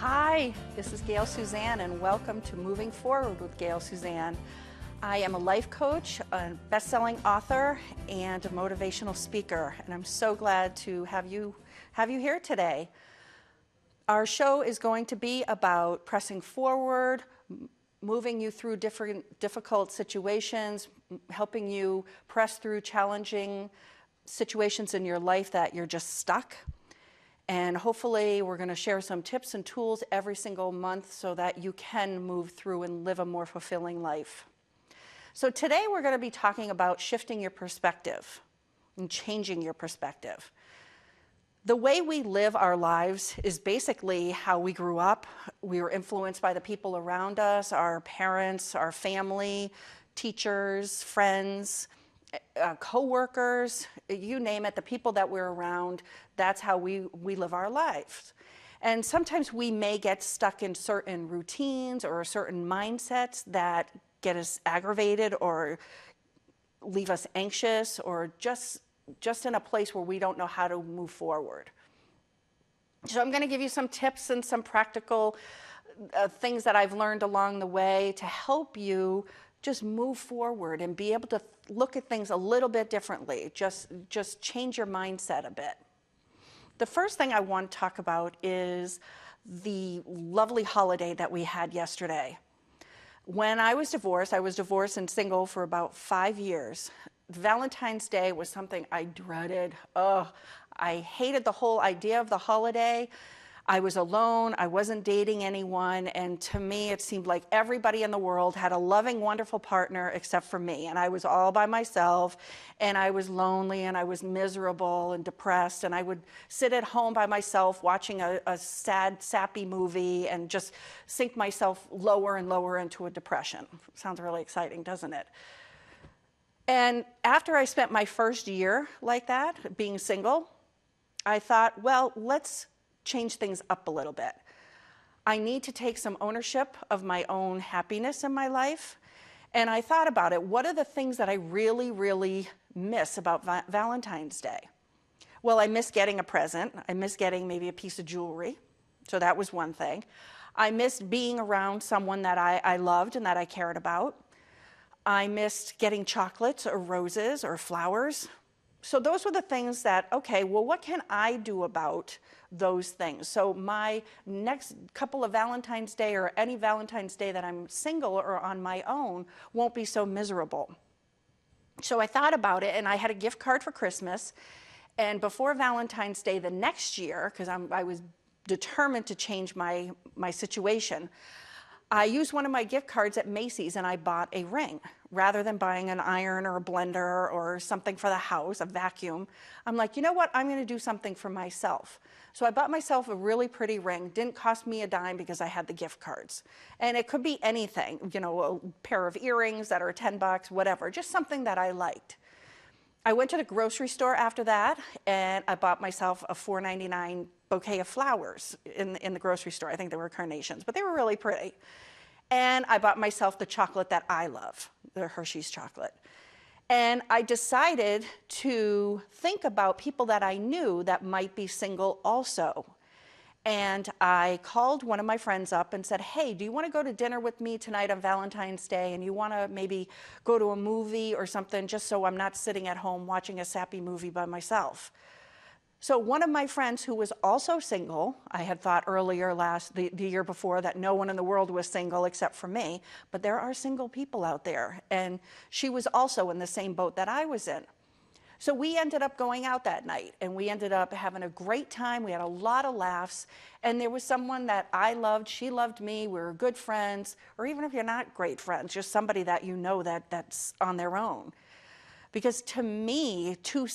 Hi, this is Gayle Suzanne, and welcome to Moving Forward with Gayle Suzanne. I am a life coach, a best-selling author, and a motivational speaker, and I'm so glad to have you here today. Our show is going to be about pressing forward, moving you through difficult situations, helping you press through challenging situations in your life that you're just stuck. And hopefully we're going to share some tips and tools every single month so that you can move through and live a more fulfilling life. So today we're going to be talking about shifting your perspective and changing your perspective. The way we live our lives is basically how we grew up. We were influenced by the people around us, our parents, our family, teachers, friends, co-workers, you name it, the people that we're around, that's how we live our lives. And sometimes we may get stuck in certain routines or certain mindsets that get us aggravated or leave us anxious or just in a place where we don't know how to move forward. So I'm going to give you some tips and some practical things that I've learned along the way to help you just move forward and be able to look at things a little bit differently, just change your mindset a bit. The first thing I want to talk about is the lovely holiday that we had yesterday. When I was divorced and single for about 5 years. Valentine's Day was something I dreaded. I hated the whole idea of the holiday. I was alone, I wasn't dating anyone, and to me it seemed like everybody in the world had a loving, wonderful partner except for me, and I was all by myself, and I was lonely, and I was miserable and depressed, and I would sit at home by myself watching a sad, sappy movie and just sink myself lower and lower into a depression. Sounds really exciting, doesn't it? And after I spent my first year like that, being single, I thought, well, let's change things up a little bit. I need to take some ownership of my own happiness in my life. And I thought about it. What are the things that I really, really miss about Valentine's Day? Well, I miss getting a present. I miss getting maybe a piece of jewelry. So that was one thing. I missed being around someone that I loved and that I cared about. I missed getting chocolates or roses or flowers. So those were the things that, okay, well, what can I do about those things? So my next couple of Valentine's Day or any Valentine's Day that I'm single or on my own won't be so miserable. So I thought about it, and I had a gift card for Christmas. And before Valentine's Day the next year, because I was determined to change my situation, I used one of my gift cards at Macy's and I bought a ring. Rather than buying an iron or a blender or something for the house, a vacuum, I'm like, you know what, I'm gonna do something for myself. So I bought myself a really pretty ring. Didn't cost me a dime because I had the gift cards. And it could be anything, you know, a pair of earrings that are 10 bucks, whatever, just something that I liked. I went to the grocery store after that and I bought myself a $4.99 bouquet of flowers in the grocery store. I think they were carnations, but they were really pretty. And I bought myself the chocolate that I love, the Hershey's chocolate. And I decided to think about people that I knew that might be single also. And I called one of my friends up and said, hey, do you want to go to dinner with me tonight on Valentine's Day? And you want to maybe go to a movie or something just so I'm not sitting at home watching a sappy movie by myself? So one of my friends who was also single, I had thought earlier the year before that no one in the world was single except for me, but there are single people out there. And she was also in the same boat that I was in. So we ended up going out that night and we ended up having a great time. We had a lot of laughs and there was someone that I loved, she loved me, we were good friends, or even if you're not great friends, just somebody that you know that's on their own. Because to me, two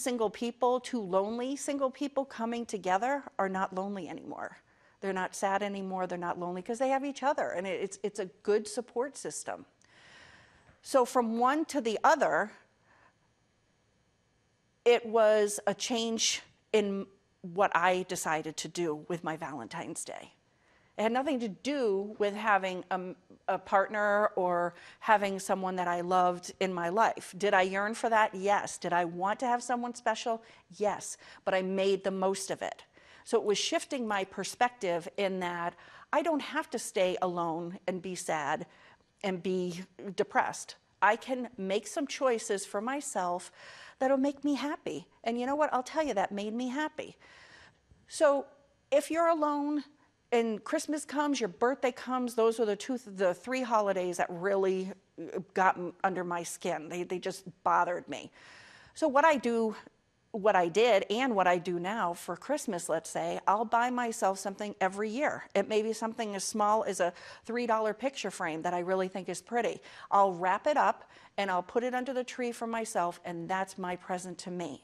lonely single people coming together are not lonely anymore. They're not sad anymore, they're not lonely because they have each other and it's a good support system. So from one to the other, it was a change in what I decided to do with my Valentine's Day. It had nothing to do with having a partner or having someone that I loved in my life. Did I yearn for that? Yes. Did I want to have someone special? Yes. But I made the most of it. So it was shifting my perspective in that I don't have to stay alone and be sad and be depressed. I can make some choices for myself that'll make me happy. And you know what? I'll tell you, that made me happy. So if you're alone and Christmas comes, your birthday comes, those are the three holidays that really got under my skin. They just bothered me. So what I did and what I do now for Christmas, let's say, I'll buy myself something every year. It may be something as small as a $3 picture frame that I really think is pretty. I'll wrap it up and I'll put it under the tree for myself, and that's my present to me.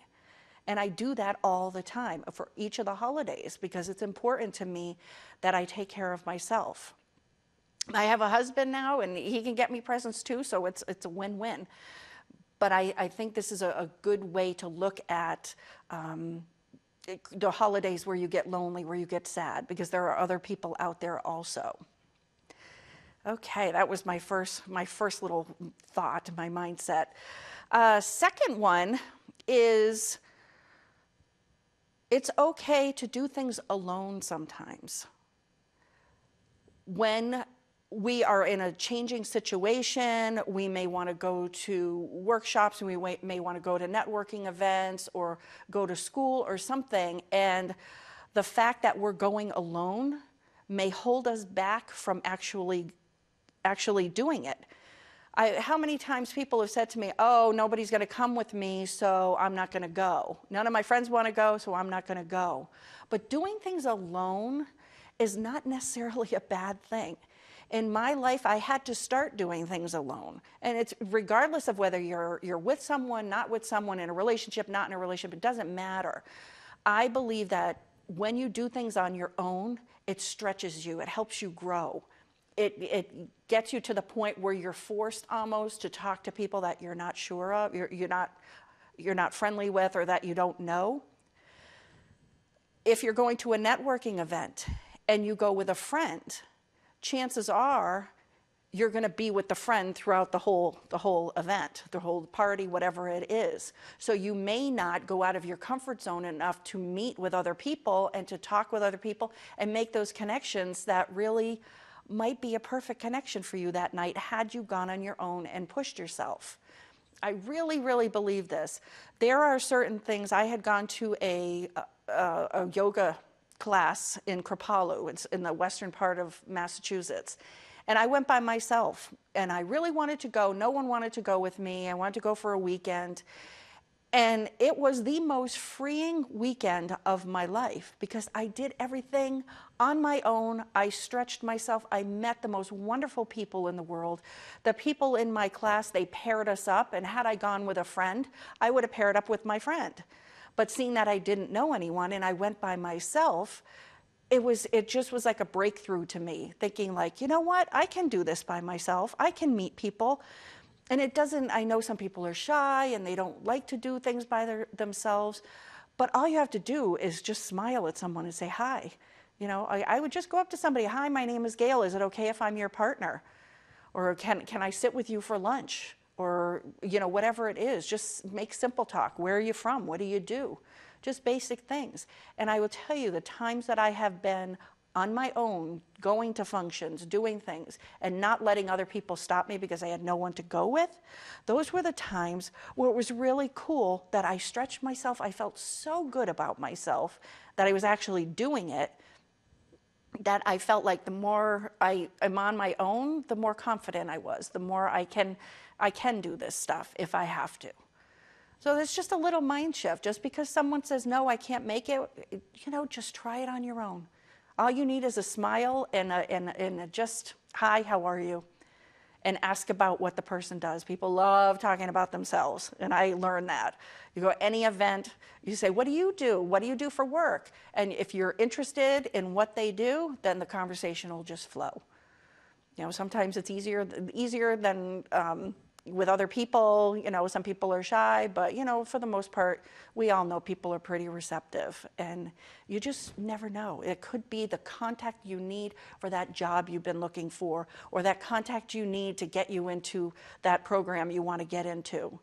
And I do that all the time for each of the holidays because it's important to me that I take care of myself. I have a husband now and he can get me presents too, so it's a win-win. But I think this is a good way to look at the holidays where you get lonely, where you get sad, because there are other people out there also. Okay, that was my first little thought, my mindset. Second one is it's okay to do things alone sometimes. When we are in a changing situation, we may want to go to workshops, and we may want to go to networking events or go to school or something, and the fact that we're going alone may hold us back from actually doing it. How many times people have said to me, oh, nobody's going to come with me, so I'm not going to go. None of my friends want to go, so I'm not going to go. But doing things alone is not necessarily a bad thing. In my life, I had to start doing things alone. And it's regardless of whether you're with someone, not with someone, in a relationship, not in a relationship, it doesn't matter. I believe that when you do things on your own, it stretches you, it helps you grow. It gets you to the point where you're forced almost to talk to people that you're not sure of, you're not friendly with, or that you don't know. If you're going to a networking event and you go with a friend, chances are you're going to be with the friend throughout the whole event, the whole party, whatever it is. So you may not go out of your comfort zone enough to meet with other people and to talk with other people and make those connections that really might be a perfect connection for you that night had you gone on your own and pushed yourself. I really, really believe this. There are certain things. I had gone to a yoga class in Kripalu. It's in the western part of Massachusetts. And I went by myself, and I really wanted to go. No one wanted to go with me. I wanted to go for a weekend. And it was the most freeing weekend of my life because I did everything on my own. I stretched myself. I met the most wonderful people in the world. The people in my class, they paired us up, and had I gone with a friend, I would have paired up with my friend. But seeing that I didn't know anyone and I went by myself, it just was like a breakthrough to me, thinking like, you know what, I can do this by myself. I can meet people. And it doesn't, I know some people are shy and they don't like to do things by themselves, but all you have to do is just smile at someone and say hi. You know, I would just go up to somebody, hi, my name is Gayle, is it okay if I'm your partner? Or can I sit with you for lunch? Or, you know, whatever it is, just make simple talk. Where are you from? What do you do? Just basic things. And I will tell you, the times that I have been on my own, going to functions, doing things, and not letting other people stop me because I had no one to go with, those were the times where it was really cool that I stretched myself. I felt so good about myself that I was actually doing it, that I felt like the more I am on my own, the more confident I was, the more I can do this stuff if I have to. So it's just a little mind shift. Just because someone says, no, I can't make it, you know, just try it on your own. All you need is a smile and a just, hi, how are you? And ask about what the person does. People love talking about themselves, and I learned that. You go to any event, you say, what do you do? What do you do for work? And if you're interested in what they do, then the conversation will just flow. You know, sometimes it's easier than with other people. You know, some people are shy, but, you know, for the most part, we all know people are pretty receptive, and you just never know. It could be the contact you need for that job you've been looking for, or that contact you need to get you into that program you want to get into.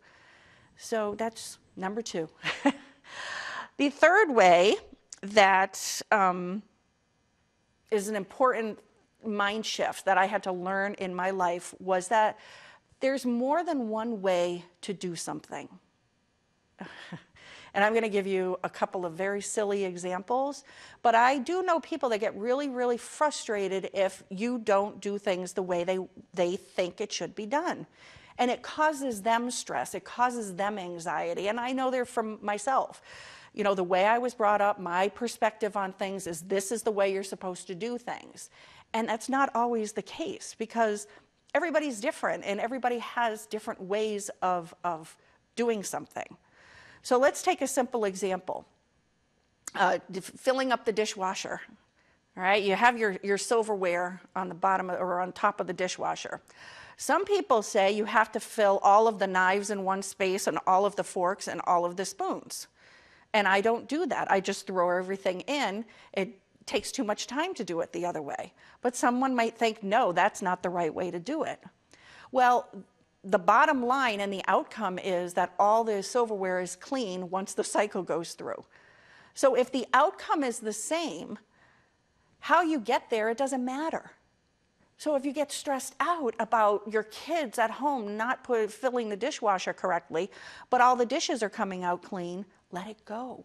So that's number 2. The third way that is an important mind shift that I had to learn in my life was that there's more than one way to do something. And I'm going to give you a couple of very silly examples, but I do know people that get really, really frustrated if you don't do things the way they think it should be done. And it causes them stress, it causes them anxiety, and I know they're from myself. You know, the way I was brought up, my perspective on things is this is the way you're supposed to do things. And that's not always the case because everybody's different and everybody has different ways of doing something. So let's take a simple example. Filling up the dishwasher. All right, you have your silverware on the bottom or on top of the dishwasher. Some people say you have to fill all of the knives in one space and all of the forks and all of the spoons. And I don't do that. I just throw everything in. It takes too much time to do it the other way. But someone might think, no, that's not the right way to do it. Well, the bottom line and the outcome is that all the silverware is clean once the cycle goes through. So if the outcome is the same, how you get there, it doesn't matter. So if you get stressed out about your kids at home not filling the dishwasher correctly, but all the dishes are coming out clean, let it go.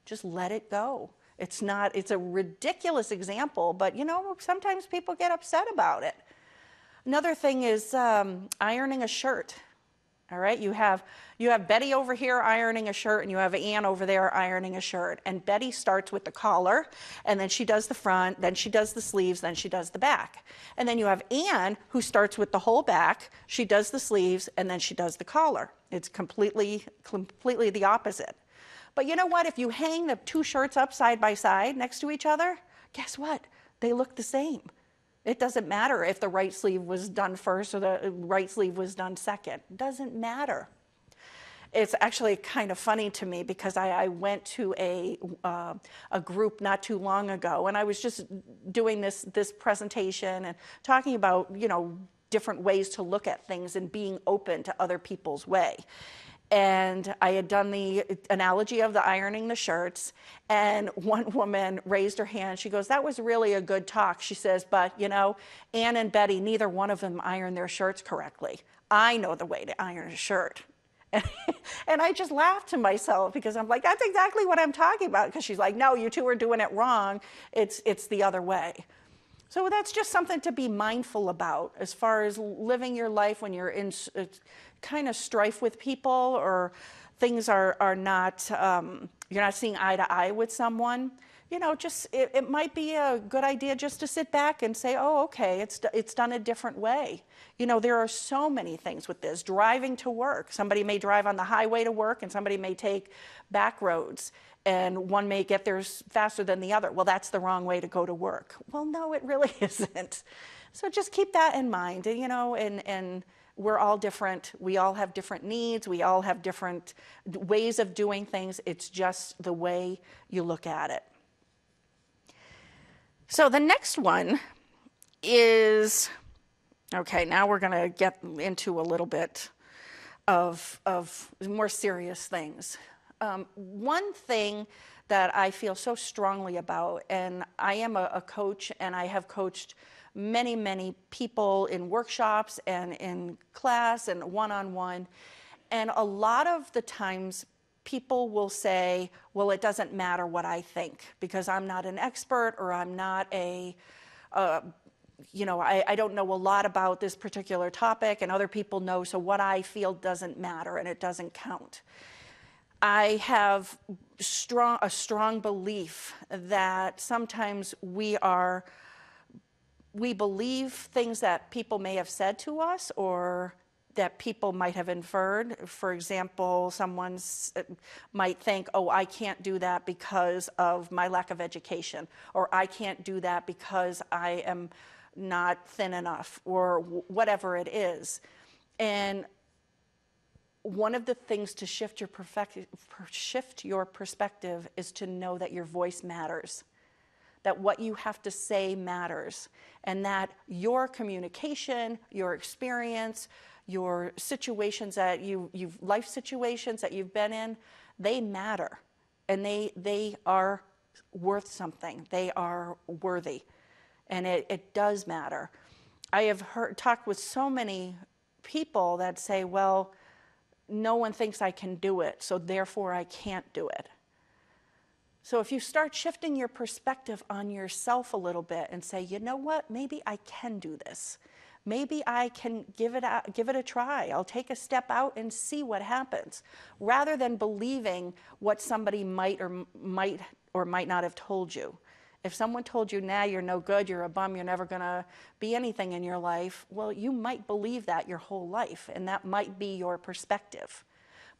Just let it go. It's a ridiculous example, but you know, sometimes people get upset about it. Another thing is ironing a shirt. All right, you have Betty over here ironing a shirt, and you have Ann over there ironing a shirt. And Betty starts with the collar, and then she does the front, then she does the sleeves, then she does the back. And then you have Ann, who starts with the whole back, she does the sleeves, and then she does the collar. It's completely the opposite. But you know what? If you hang the two shirts up side by side next to each other, guess what? They look the same. It doesn't matter if the right sleeve was done first or the right sleeve was done second. It doesn't matter. It's actually kind of funny to me because I went to a group not too long ago, and I was just doing this presentation and talking about, you know, different ways to look at things and being open to other people's way. And I had done the analogy of the ironing the shirts, and one woman raised her hand. She goes, that was really a good talk. She says, but you know, Ann and Betty, neither one of them iron their shirts correctly. I know the way to iron a shirt. And I just laughed to myself because I'm like, that's exactly what I'm talking about. Because she's like, no, you two are doing it wrong. It's the other way. So that's just something to be mindful about as far as living your life when you're in kind of strife with people or things are not, you're not seeing eye to eye with someone. You know, just it might be a good idea just to sit back and say, oh, okay, it's done a different way. You know, there are so many things with this. Driving to work. Somebody may drive on the highway to work and somebody may take back roads. And one may get there faster than the other. Well, that's the wrong way to go to work. Well, no, it really isn't. So just keep that in mind, you know, and we're all different. We all have different needs. We all have different ways of doing things. It's just the way you look at it. So the next one is, okay, now we're going to get into a little bit of more serious things. One thing that I feel so strongly about, and I am a coach, and I have coached many, many people in workshops and in class and one-on-one, and a lot of the times people will say, well, it doesn't matter what I think because I'm not an expert or I'm not a, you know, I don't know a lot about this particular topic and other people know, so what I feel doesn't matter and it doesn't count. I have a strong belief that sometimes we believe things that people may have said to us or that people might have inferred. For example, someone might think, oh, I can't do that because of my lack of education, or I can't do that because I am not thin enough, or whatever it is. And one of the things to shift your perspective is to know that your voice matters, that what you have to say matters, and that your communication, your experience, your situations that life situations that you've been in, they matter, and they are worth something. They are worthy. And it does matter. I have talked with so many people that say, well, no one thinks I can do it, so therefore I can't do it. So if you start shifting your perspective on yourself a little bit and say, you know what, maybe I can do this. Maybe I can give it a try. I'll take a step out and see what happens, rather than believing what somebody might or might not have told you. If someone told you, nah, you're no good, you're a bum, you're never gonna be anything in your life, well, you might believe that your whole life, and that might be your perspective.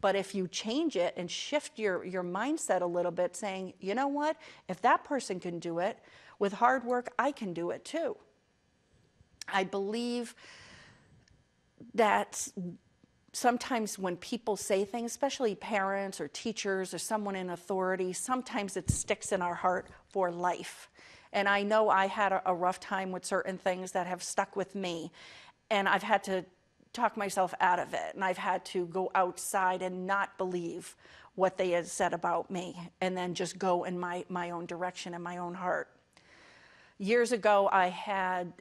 But if you change it and shift your mindset a little bit, saying, you know what, if that person can do it, with hard work, I can do it too. I believe that sometimes when people say things, especially parents or teachers or someone in authority, sometimes it sticks in our heart for life. And I know I had a rough time with certain things that have stuck with me, and I've had to talk myself out of it, and I've had to go outside and not believe what they had said about me, and then just go in my own direction and my own heart. Years ago, I had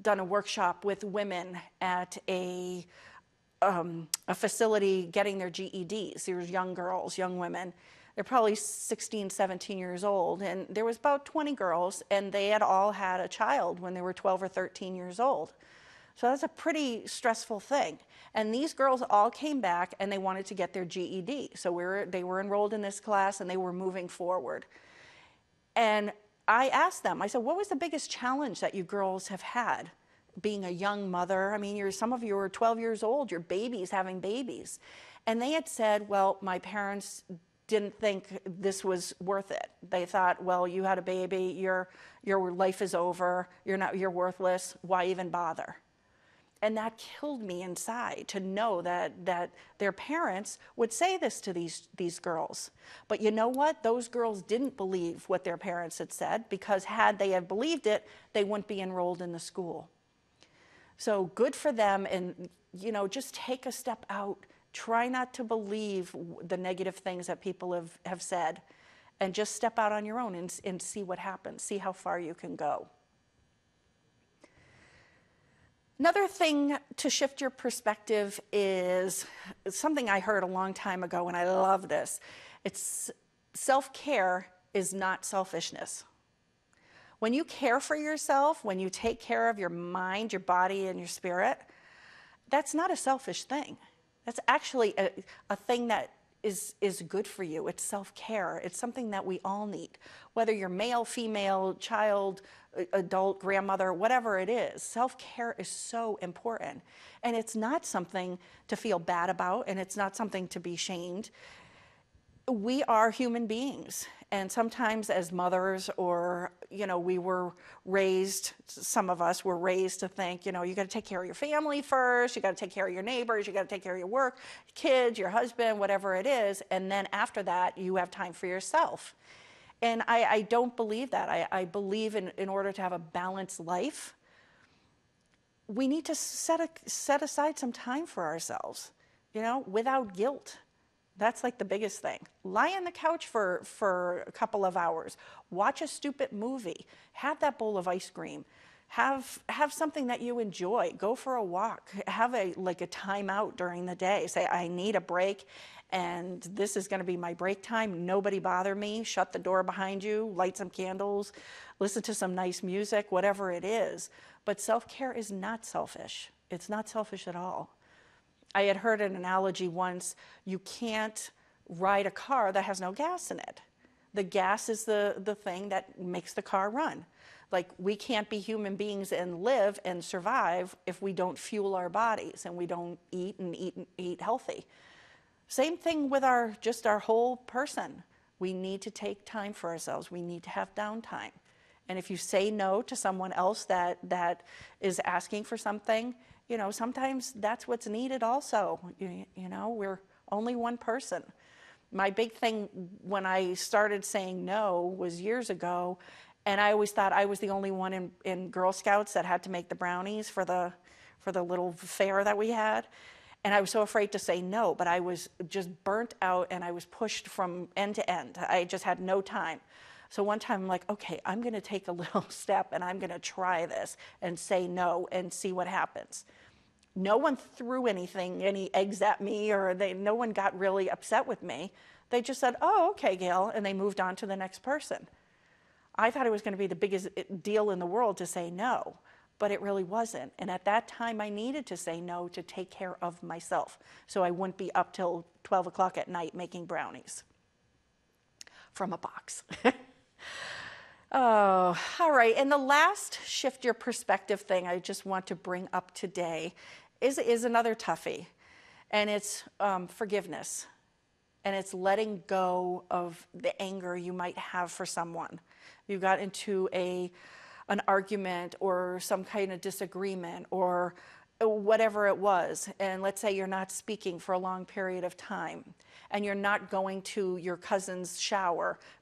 done a workshop with women at a facility getting their GEDs. These were young girls, young women. They're probably 16, 17 years old, and there was about 20 girls, and they had all had a child when they were 12 or 13 years old. So that's a pretty stressful thing. And these girls all came back and they wanted to get their GED. So they were enrolled in this class and they were moving forward. And I asked them, I said, what was the biggest challenge that you girls have had being a young mother? I mean, some of you are 12 years old, your babies, having babies. And they had said, well, my parents didn't think this was worth it. They thought, well, you had a baby, your life is over, you're worthless, why even bother? And that killed me inside, to know that their parents would say this to these girls. But you know what? Those girls didn't believe what their parents had said, because had they have believed it, they wouldn't be enrolled in the school. So good for them, and just take a step out. Try not to believe the negative things that people have said, and just step out on your own and see what happens, see how far you can go. Another thing to shift your perspective is something I heard a long time ago, and I love this. It's self-care is not selfishness. When you care for yourself, when you take care of your mind, your body, and your spirit, that's not a selfish thing. That's actually a thing that is good for you. It's self-care. It's something that we all need. Whether you're male, female, child, adult, grandmother, whatever it is, self-care is so important. And it's not something to feel bad about, and it's not something to be shamed. We are human beings, and sometimes as mothers, or we were raised, some of us were raised to think, you got to take care of your family first, you got to take care of your neighbors, you got to take care of your work, kids, your husband, whatever it is, and then after that you have time for yourself. And I don't believe that. I believe in order to have a balanced life, we need to set aside some time for ourselves, without guilt. That's like the biggest thing. Lie on the couch for a couple of hours. Watch a stupid movie. Have that bowl of ice cream. Have something that you enjoy. Go for a walk. Have a time out during the day. Say, I need a break, and this is going to be my break time. Nobody bother me. Shut the door behind you. Light some candles. Listen to some nice music, whatever it is. But self-care is not selfish. It's not selfish at all. I had heard an analogy once, you can't ride a car that has no gas in it. The gas is the thing that makes the car run. Like, we can't be human beings and live and survive if we don't fuel our bodies and we don't eat healthy. Same thing with our whole person. We need to take time for ourselves. We need to have downtime. And if you say no to someone else that is asking for something, sometimes that's what's needed also. We're only one person. My big thing when I started saying no was years ago, and I always thought I was the only one in Girl Scouts that had to make the brownies for the little fair that we had. And I was so afraid to say no, but I was just burnt out, and I was pushed from end to end. I just had no time. So one time I'm like, okay, I'm going to take a little step and I'm going to try this and say no and see what happens. No one threw anything, any eggs at me, or no one got really upset with me. They just said, oh, okay, Gayle, and they moved on to the next person. I thought it was going to be the biggest deal in the world to say no, but it really wasn't. And at that time, I needed to say no to take care of myself, so I wouldn't be up till 12 o'clock at night making brownies from a box. Oh, all right. And the last shift your perspective thing I just want to bring up today is another toughie, and it's forgiveness. And it's letting go of the anger you might have for someone. You got into an argument or some kind of disagreement or whatever it was, and let's say you're not speaking for a long period of time, and you're not going to your cousin's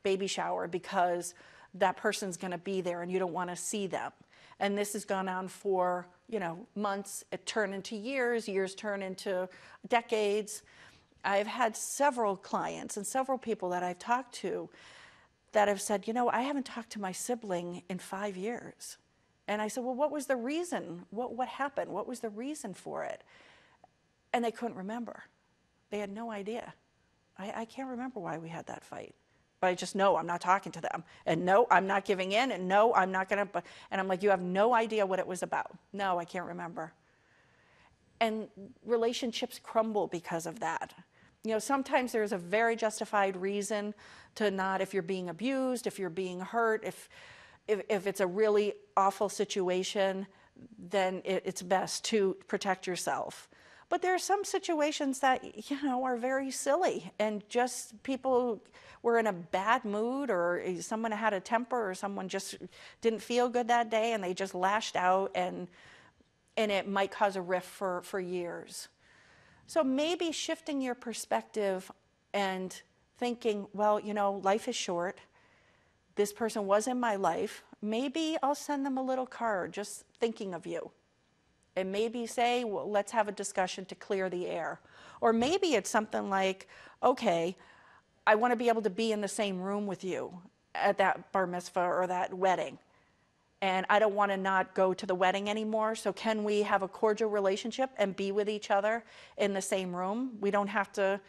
baby shower, because that person's going to be there and you don't want to see them. And this has gone on for, months. It turned into years, years turn into decades. I've had several clients and several people that I've talked to that have said, I haven't talked to my sibling in 5 years. And I said, well, what was the reason? What happened? What was the reason for it? And they couldn't remember. They had no idea. I can't remember why we had that fight. But I just know I'm not talking to them. And no, I'm not giving in. And no, I'm not going to. And I'm like, you have no idea what it was about. No, I can't remember. And relationships crumble because of that. Sometimes there's a very justified reason to not, if you're being abused, if you're being hurt, if it's a really awful situation, then it's best to protect yourself. But there are some situations that, are very silly, and just people were in a bad mood, or someone had a temper, or someone just didn't feel good that day and they just lashed out, and it might cause a rift for years. So maybe shifting your perspective and thinking, well, life is short. This person was in my life. Maybe I'll send them a little card just thinking of you. And maybe say, well, let's have a discussion to clear the air. Or maybe it's something like, okay, I want to be able to be in the same room with you at that bar mitzvah or that wedding. And I don't want to not go to the wedding anymore, so can we have a cordial relationship and be with each other in the same room? We don't have to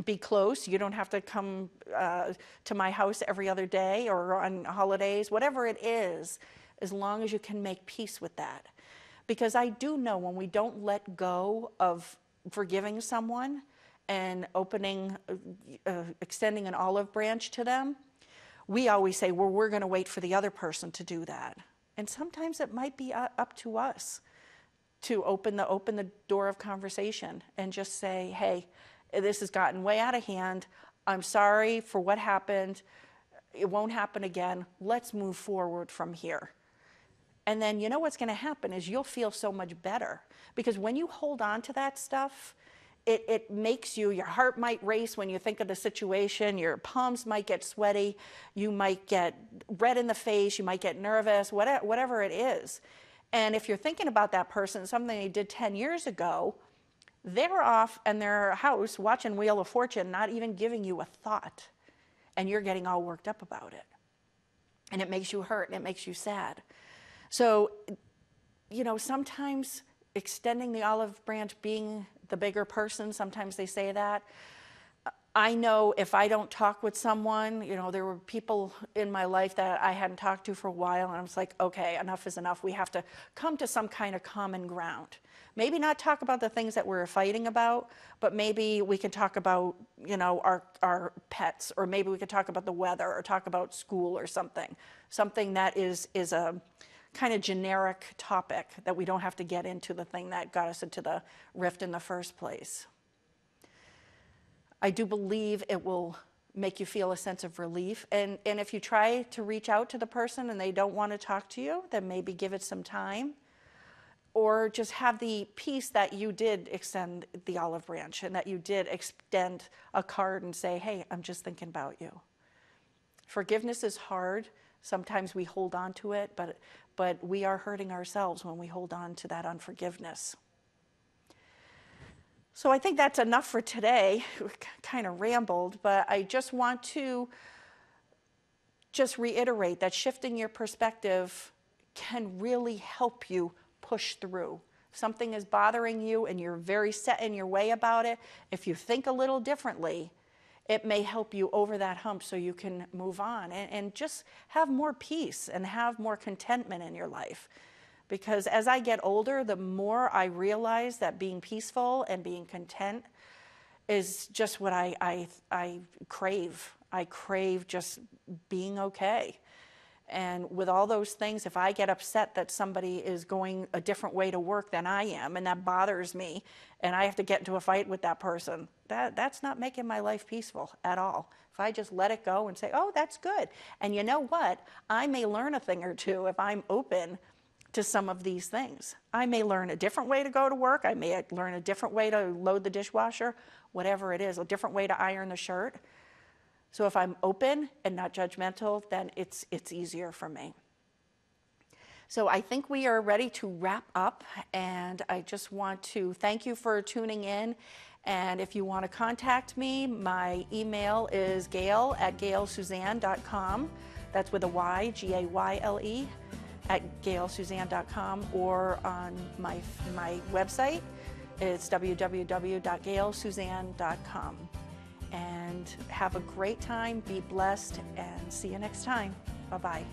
be close. You don't have to come to my house every other day or on holidays, whatever it is, as long as you can make peace with that. Because I do know when we don't let go of forgiving someone and extending an olive branch to them, we always say, well, we're going to wait for the other person to do that. And sometimes it might be up to us to open the door of conversation and just say, hey, this has gotten way out of hand. I'm sorry for what happened. It won't happen again. Let's move forward from here. And then what's going to happen is you'll feel so much better. Because when you hold on to that stuff, it makes your heart might race when you think of the situation, your palms might get sweaty, you might get red in the face, you might get nervous, whatever it is. And if you're thinking about that person, something they did 10 years ago, they're off in their house watching Wheel of Fortune, not even giving you a thought. And you're getting all worked up about it. And it makes you hurt and it makes you sad. So, sometimes extending the olive branch, being the bigger person, sometimes they say that. I know if I don't talk with someone, there were people in my life that I hadn't talked to for a while, and I was like, okay, enough is enough. We have to come to some kind of common ground. Maybe not talk about the things that we're fighting about, but maybe we can talk about, our pets, or maybe we could talk about the weather, or talk about school or something. Something that is a kind of generic topic that we don't have to get into the thing that got us into the rift in the first place. I do believe it will make you feel a sense of relief. And if you try to reach out to the person and they don't want to talk to you, then maybe give it some time. Or just have the peace that you did extend the olive branch and that you did extend a card and say, hey, I'm just thinking about you. Forgiveness is hard. Sometimes we hold on to it, but we are hurting ourselves when we hold on to that unforgiveness. So I think that's enough for today. We kind of rambled, but I just want to just reiterate that shifting your perspective can really help you push through. If something is bothering you and you're very set in your way about it, if you think a little differently, it may help you over that hump so you can move on and just have more peace and have more contentment in your life. Because as I get older, the more I realize that being peaceful and being content is just what I crave. I crave just being okay. And with all those things, if I get upset that somebody is going a different way to work than I am, and that bothers me, and I have to get into a fight with that person, that's not making my life peaceful at all. If I just let it go and say, oh, that's good. And you know what? I may learn a thing or two if I'm open to some of these things. I may learn a different way to go to work. I may learn a different way to load the dishwasher, whatever it is, a different way to iron the shirt. So if I'm open and not judgmental, then it's easier for me. So I think we are ready to wrap up, and I just want to thank you for tuning in. And if you want to contact me, my email is gayle@gaylesuzanne.com. That's with a Y, Gayle, @gaylesuzanne.com, or on my website, it's www.gaylesuzanne.com. And have a great time, be blessed, and see you next time. Bye-bye.